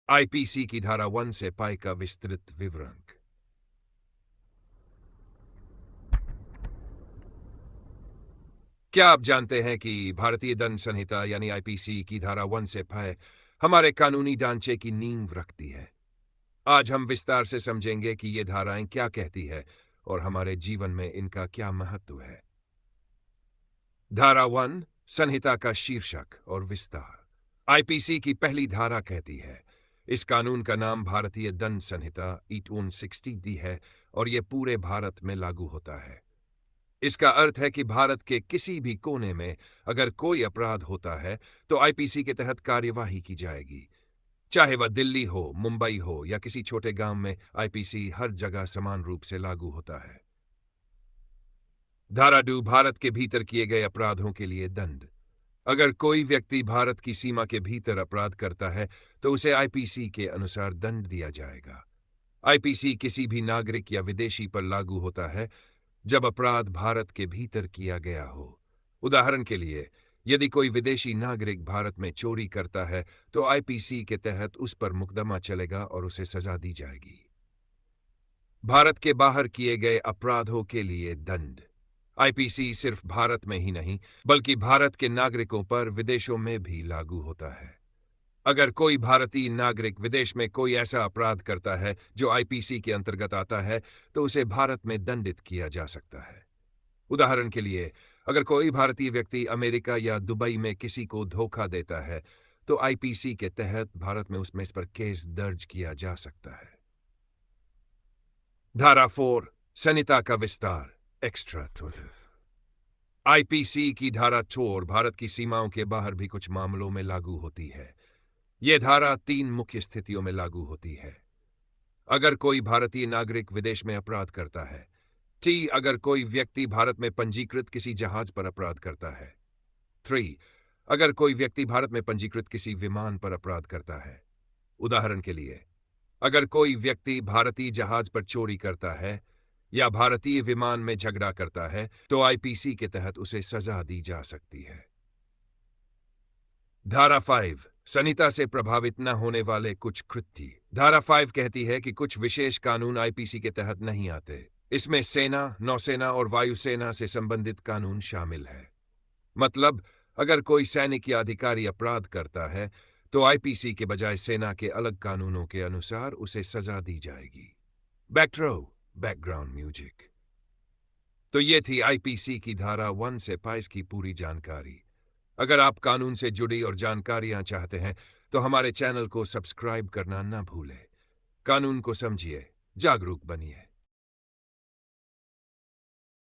IPC की धारा 1 से पाई का विस्तृत विवरण। क्या आप जानते हैं कि भारतीय दंड संहिता यानी आईपीसी की धारा 1 से पाई हमारे कानूनी ढांचे की नींव रखती है। आज हम विस्तार से समझेंगे कि ये धाराएं क्या कहती है और हमारे जीवन में इनका क्या महत्व है। धारा 1 संहिता का शीर्षक और विस्तार। आईपीसी की पहली धारा कहती है, इस कानून का नाम भारतीय दंड संहिता 1860 है और यह पूरे भारत में लागू होता है। इसका अर्थ है कि भारत के किसी भी कोने में अगर कोई अपराध होता है तो आईपीसी के तहत कार्यवाही की जाएगी। चाहे वह दिल्ली हो, मुंबई हो या किसी छोटे गांव में, आईपीसी हर जगह समान रूप से लागू होता है। धारा 2 भारत के भीतर किए गए अपराधों के लिए दंड। अगर कोई व्यक्ति भारत की सीमा के भीतर अपराध करता है तो उसे आईपीसी के अनुसार दंड दिया जाएगा। आईपीसी किसी भी नागरिक या विदेशी पर लागू होता है जब अपराध भारत के भीतर किया गया हो। उदाहरण के लिए, यदि कोई विदेशी नागरिक भारत में चोरी करता है तो आईपीसी के तहत उस पर मुकदमा चलेगा और उसे सजा दी जाएगी। भारत के बाहर किए गए अपराधों के लिए दंड। आईपीसी सिर्फ भारत में ही नहीं बल्कि भारत के नागरिकों पर विदेशों में भी लागू होता है। अगर कोई भारतीय नागरिक विदेश में कोई ऐसा अपराध करता है जो आईपीसी के अंतर्गत आता है तो उसे भारत में दंडित किया जा सकता है। उदाहरण के लिए, अगर कोई भारतीय व्यक्ति अमेरिका या दुबई में किसी को धोखा देता है तो आईपीसी के तहत भारत में उस पर केस दर्ज किया जा सकता है। धारा 4 संहिता का विस्तार एक्स्ट्रा। आईपीसी की धारा 4 भारत की सीमाओं के बाहर भी कुछ मामलों में लागू होती है। यह धारा 3 मुख्य स्थितियों में लागू होती है। अगर कोई भारतीय नागरिक विदेश में अपराध करता है। अगर कोई व्यक्ति भारत में पंजीकृत किसी जहाज पर अपराध करता है। 3 अगर कोई व्यक्ति भारत में पंजीकृत किसी विमान पर अपराध करता है। उदाहरण के लिए, अगर कोई व्यक्ति भारतीय जहाज पर चोरी करता है या भारतीय विमान में झगड़ा करता है तो आईपीसी के तहत उसे सजा दी जा सकती है। धारा 5 संहिता से प्रभावित न होने वाले कुछ कृत्य। धारा 5 कहती है कि कुछ विशेष कानून आईपीसी के तहत नहीं आते। इसमें सेना, नौसेना और वायुसेना से संबंधित कानून शामिल है। मतलब, अगर कोई सैनिक या अधिकारी अपराध करता है तो आईपीसी के बजाय सेना के अलग कानूनों के अनुसार उसे सजा दी जाएगी। Background music. तो ये थी आईपीसी की धारा 1 से 5 की पूरी जानकारी। अगर आप कानून से जुड़ी और जानकारियां चाहते हैं तो हमारे चैनल को सब्सक्राइब करना ना भूलें। कानून को समझिए, जागरूक बनिए।